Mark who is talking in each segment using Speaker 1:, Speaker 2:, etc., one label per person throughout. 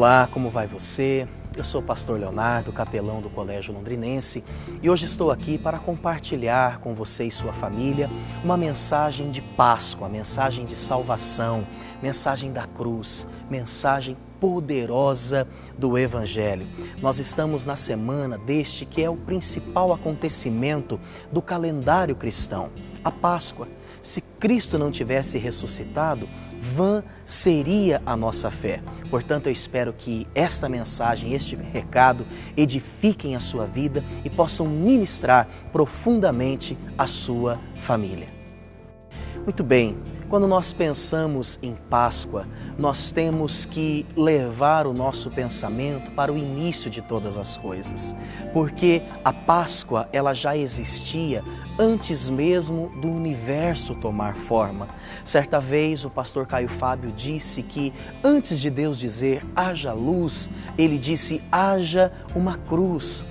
Speaker 1: Olá, como vai você? Eu sou o pastor Leonardo, capelão do Colégio Londrinense, e hoje estou aqui para compartilhar com você e sua família uma mensagem de Páscoa, mensagem de salvação, mensagem da cruz, mensagem poderosa do Evangelho. Nós estamos na semana deste que é o principal acontecimento do calendário cristão, a Páscoa. Se Cristo não tivesse ressuscitado, vã seria a nossa fé. Portanto, eu espero que esta mensagem, este recado, edifiquem a sua vida e possam ministrar profundamente a sua família. Muito bem, quando nós pensamos em Páscoa, nós temos que levar o nosso pensamento para o início de todas as coisas, porque a Páscoa ela já existia antes mesmo do universo tomar forma. Certa vez o pastor Caio Fábio disse que antes de Deus dizer haja luz, ele disse haja uma cruz.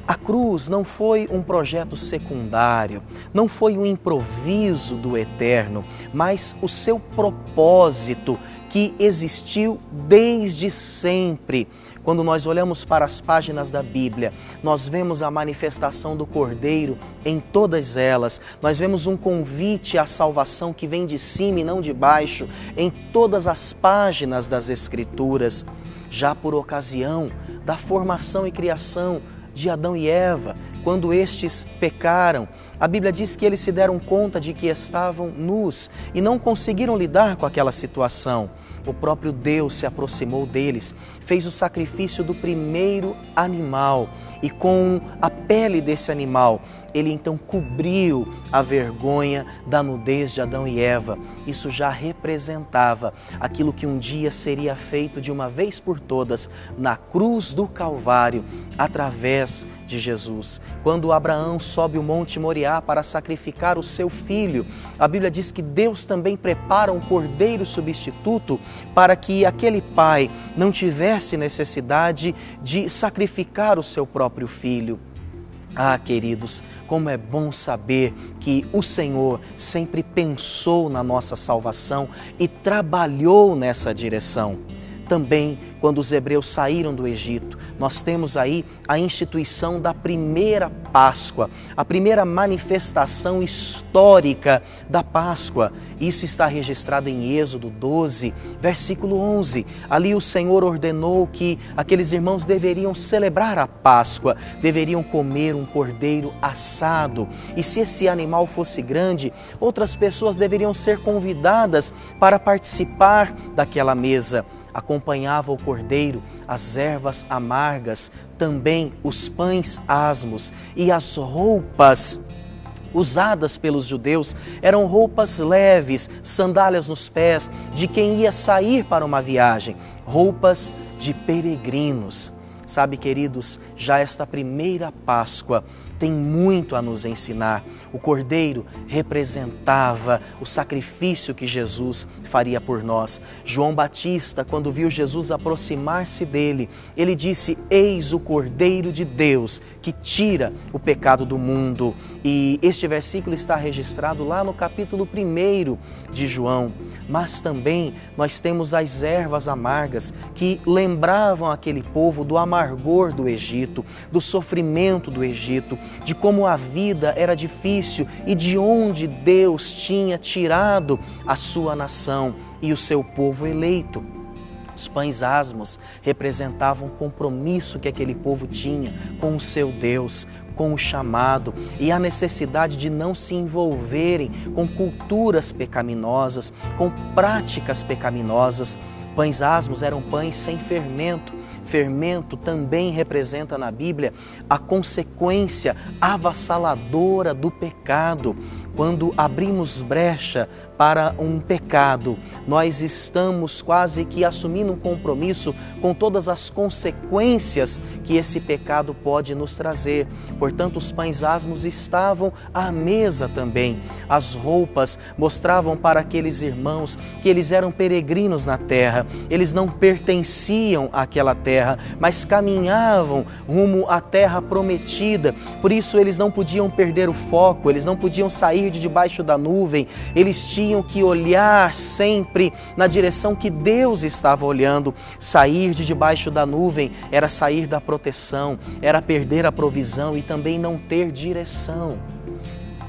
Speaker 1: A cruz não foi um projeto secundário, não foi um improviso do eterno, mas o seu propósito que existiu desde sempre. Quando nós olhamos para as páginas da Bíblia, nós vemos a manifestação do Cordeiro em todas elas. Nós vemos um convite à salvação que vem de cima e não de baixo em todas as páginas das Escrituras. Já por ocasião da formação e criação de Adão e Eva, quando estes pecaram, a Bíblia diz que eles se deram conta de que estavam nus e não conseguiram lidar com aquela situação. O próprio Deus se aproximou deles, fez o sacrifício do primeiro animal e com a pele desse animal, ele então cobriu a vergonha da nudez de Adão e Eva. Isso já representava aquilo que um dia seria feito de uma vez por todas na cruz do Calvário, através de Jesus. Quando Abraão sobe o Monte Moriá para sacrificar o seu filho, a Bíblia diz que Deus também prepara um cordeiro substituto para que aquele pai não tivesse necessidade de sacrificar o seu próprio filho. Ah, queridos, como é bom saber que o Senhor sempre pensou na nossa salvação e trabalhou nessa direção. Também, quando os hebreus saíram do Egito, nós temos aí a instituição da primeira Páscoa, a primeira manifestação histórica da Páscoa. Isso está registrado em Êxodo 12, versículo 11. Ali o Senhor ordenou que aqueles irmãos deveriam celebrar a Páscoa, deveriam comer um cordeiro assado. E se esse animal fosse grande, outras pessoas deveriam ser convidadas para participar daquela mesa. Acompanhava o cordeiro as ervas amargas, também os pães asmos e as roupas usadas pelos judeus eram roupas leves, sandálias nos pés de quem ia sair para uma viagem, roupas de peregrinos. Sabe, queridos, já esta primeira Páscoa tem muito a nos ensinar. O cordeiro representava o sacrifício que Jesus faria por nós. João Batista, quando viu Jesus aproximar-se dele, ele disse: eis o Cordeiro de Deus que tira o pecado do mundo. E este versículo está registrado lá no capítulo 1 de João. Mas também nós temos as ervas amargas que lembravam aquele povo do amargor do Egito, do sofrimento do Egito, de como a vida era difícil e de onde Deus tinha tirado a sua nação e o seu povo eleito. Os pães asmos representavam o compromisso que aquele povo tinha com o seu Deus, com o chamado e a necessidade de não se envolverem com culturas pecaminosas, com práticas pecaminosas. Pães asmos eram pães sem fermento. Fermento também representa na Bíblia a consequência avassaladora do pecado. Quando abrimos brecha para um pecado, nós estamos quase que assumindo um compromisso com todas as consequências que esse pecado pode nos trazer. Portanto, os pães asmos estavam à mesa também. As roupas mostravam para aqueles irmãos que eles eram peregrinos na terra. Eles não pertenciam àquela terra, mas caminhavam rumo à terra prometida. Por isso, eles não podiam perder o foco, eles não podiam sair de debaixo da nuvem. Eles tinham sabiam que olhar sempre na direção que Deus estava olhando. Sair de debaixo da nuvem era sair da proteção, era perder a provisão e também não ter direção.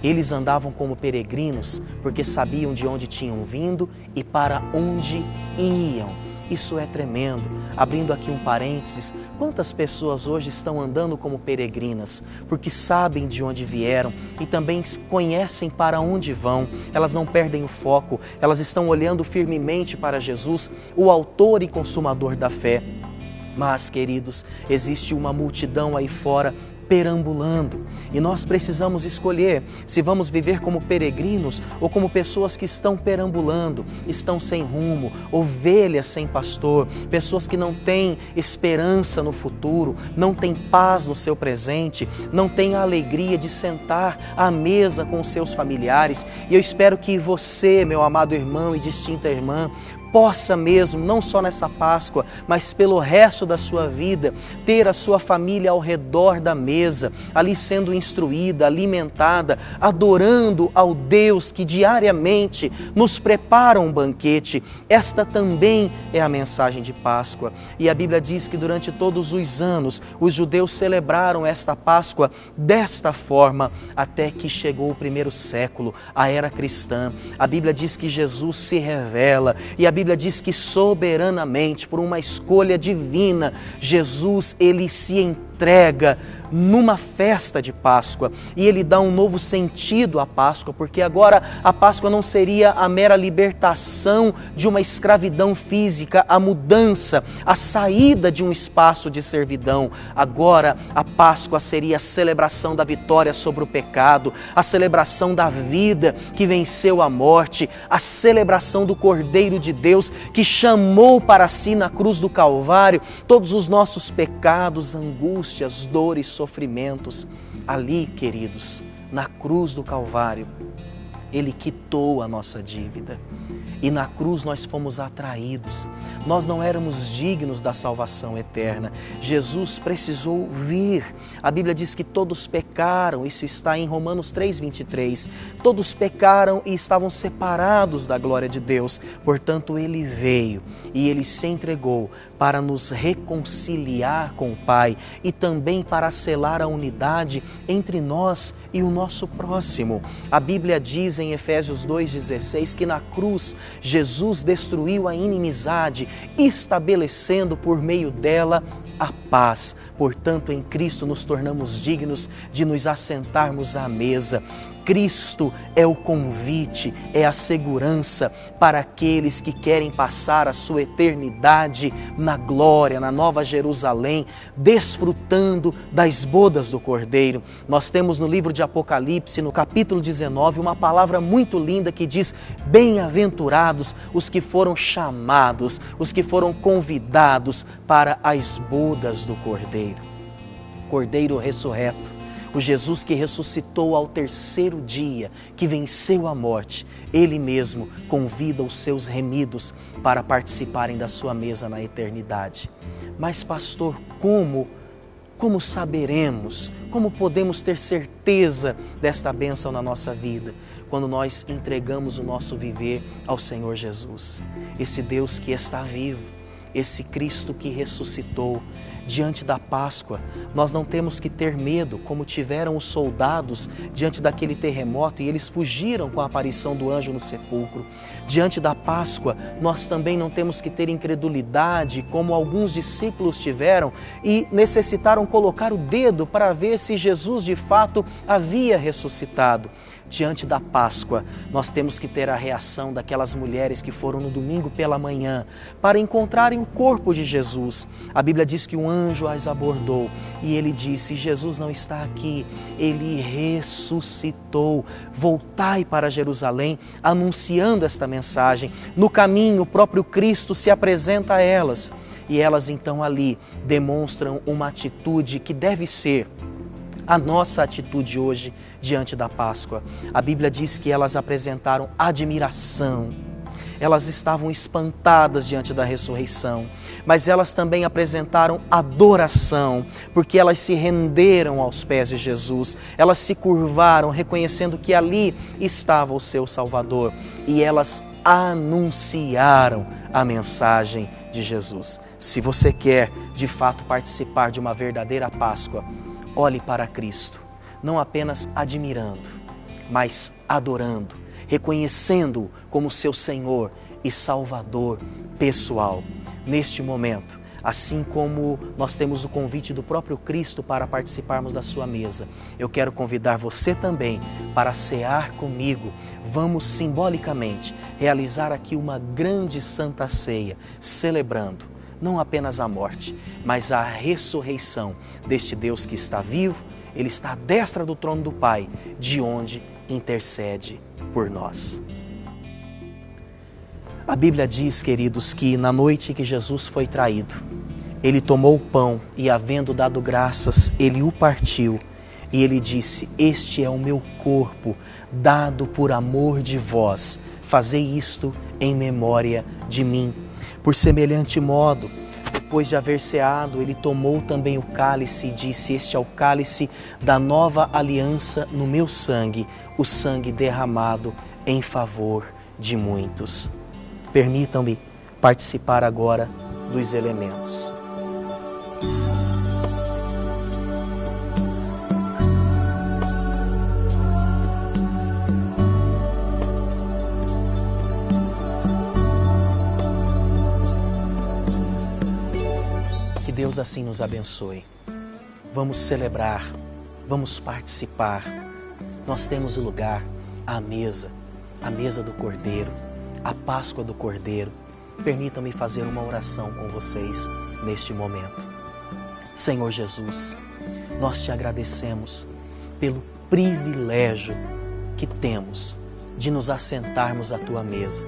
Speaker 1: Eles andavam como peregrinos porque sabiam de onde tinham vindo e para onde iam. Isso é tremendo. Abrindo aqui um parênteses, quantas pessoas hoje estão andando como peregrinas porque sabem de onde vieram e também conhecem para onde vão. Elas não perdem o foco, elas estão olhando firmemente para Jesus, o autor e consumador da fé. Mas, queridos, existe uma multidão aí fora perambulando e nós precisamos escolher se vamos viver como peregrinos ou como pessoas que estão perambulando, estão sem rumo, ovelhas sem pastor, pessoas que não têm esperança no futuro, não têm paz no seu presente, não têm a alegria de sentar à mesa com os seus familiares. E eu espero que você, meu amado irmão e distinta irmã, possa mesmo, não só nessa Páscoa, mas pelo resto da sua vida, ter a sua família ao redor da mesa, ali sendo instruída, alimentada, adorando ao Deus que diariamente nos prepara um banquete. Esta também é a mensagem de Páscoa. E a Bíblia diz que durante todos os anos, os judeus celebraram esta Páscoa desta forma, até que chegou o primeiro século, a era cristã. A Bíblia diz que Jesus se revela e a Bíblia diz que soberanamente, por uma escolha divina, Jesus, ele se entrega numa festa de Páscoa e ele dá um novo sentido à Páscoa, porque agora a Páscoa não seria a mera libertação de uma escravidão física, a mudança, a saída de um espaço de servidão. Agora a Páscoa seria a celebração da vitória sobre o pecado, a celebração da vida que venceu a morte, a celebração do Cordeiro de Deus que chamou para si na cruz do Calvário todos os nossos pecados, angústias, dores, sofrimentos. Ali, queridos, na cruz do Calvário, Ele quitou a nossa dívida. E na cruz nós fomos atraídos. Nós não éramos dignos da salvação eterna. Jesus precisou vir. A Bíblia diz que todos pecaram, isso está em Romanos 3:23. Todos pecaram e estavam separados da glória de Deus. Portanto, Ele veio e Ele se entregou para nos reconciliar com o Pai e também para selar a unidade entre nós e o nosso próximo. A Bíblia diz em Efésios 2:16 que na cruz Jesus destruiu a inimizade, estabelecendo por meio dela a paz. Portanto, em Cristo nos tornamos dignos de nos assentarmos à mesa. Cristo é o convite, é a segurança para aqueles que querem passar a sua eternidade na glória, na Nova Jerusalém, desfrutando das bodas do Cordeiro. Nós temos no livro de Apocalipse, no capítulo 19, uma palavra muito linda que diz: bem-aventurados os que foram chamados, os que foram convidados para as bodas do Cordeiro. Cordeiro ressurreto. O Jesus que ressuscitou ao terceiro dia, que venceu a morte, Ele mesmo convida os seus remidos para participarem da sua mesa na eternidade. Mas, pastor, como saberemos, como podemos ter certeza desta bênção na nossa vida? Quando nós entregamos o nosso viver ao Senhor Jesus, esse Deus que está vivo, esse Cristo que ressuscitou. Diante da Páscoa, nós não temos que ter medo, como tiveram os soldados diante daquele terremoto e eles fugiram com a aparição do anjo no sepulcro. Diante da Páscoa, nós também não temos que ter incredulidade, como alguns discípulos tiveram e necessitaram colocar o dedo para ver se Jesus de fato havia ressuscitado. Diante da Páscoa, nós temos que ter a reação daquelas mulheres que foram no domingo pela manhã para encontrarem o corpo de Jesus. A Bíblia diz que um anjo as abordou e ele disse: Jesus não está aqui, Ele ressuscitou. Voltai para Jerusalém anunciando esta mensagem. No caminho, o próprio Cristo se apresenta a elas e elas então ali demonstram uma atitude que deve ser a nossa atitude hoje diante da Páscoa. A Bíblia diz que elas apresentaram admiração. Elas estavam espantadas diante da ressurreição. mas elas também apresentaram adoração, porque elas se renderam aos pés de Jesus, elas se curvaram, reconhecendo que ali estava o seu Salvador, e elas anunciaram a mensagem de Jesus. Se você quer, de fato, participar de uma verdadeira Páscoa, olhe para Cristo, não apenas admirando, mas adorando, reconhecendo-o como seu Senhor e Salvador pessoal. Neste momento, assim como nós temos o convite do próprio Cristo para participarmos da sua mesa, eu quero convidar você também para cear comigo. Vamos simbolicamente realizar aqui uma grande Santa Ceia, celebrando não apenas a morte, mas a ressurreição deste Deus que está vivo. Ele está à destra do trono do Pai, de onde intercede por nós. A Bíblia diz, queridos, que na noite que Jesus foi traído, ele tomou o pão e, havendo dado graças, ele o partiu e ele disse: este é o meu corpo, dado por amor de vós, fazei isto em memória de mim. Por semelhante modo, depois de haver ceado, ele tomou também o cálice e disse: este é o cálice da nova aliança no meu sangue, o sangue derramado em favor de muitos. Permitam-me participar agora dos elementos. Que Deus assim nos abençoe. Vamos celebrar, vamos participar. Nós temos o lugar, a mesa do Cordeiro, a Páscoa do Cordeiro. Permitam-me fazer uma oração com vocês neste momento. Senhor Jesus, nós te agradecemos pelo privilégio que temos de nos assentarmos à tua mesa.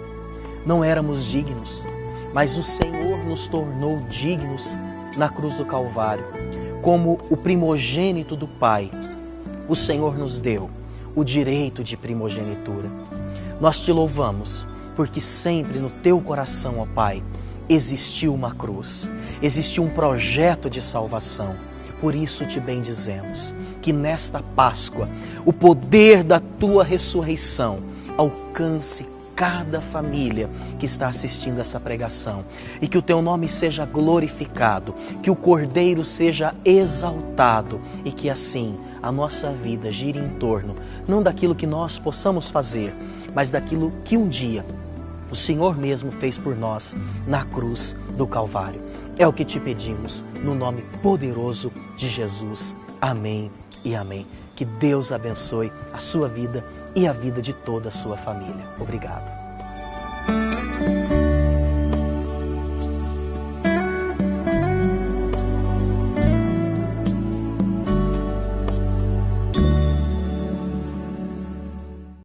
Speaker 1: Não éramos dignos, mas o Senhor nos tornou dignos na cruz do Calvário. Como o primogênito do Pai, o Senhor nos deu o direito de primogenitura. Nós te louvamos, porque sempre no teu coração, ó Pai, existiu uma cruz, existiu um projeto de salvação. Por isso te bendizemos, que nesta Páscoa o poder da tua ressurreição alcance cada família que está assistindo essa pregação, e que o teu nome seja glorificado, que o Cordeiro seja exaltado, e que assim a nossa vida gire em torno, não daquilo que nós possamos fazer, mas daquilo que um dia o Senhor mesmo fez por nós na cruz do Calvário. É o que te pedimos, no nome poderoso de Jesus. Amém e amém. Que Deus abençoe a sua vida e a vida de toda a sua família. Obrigado.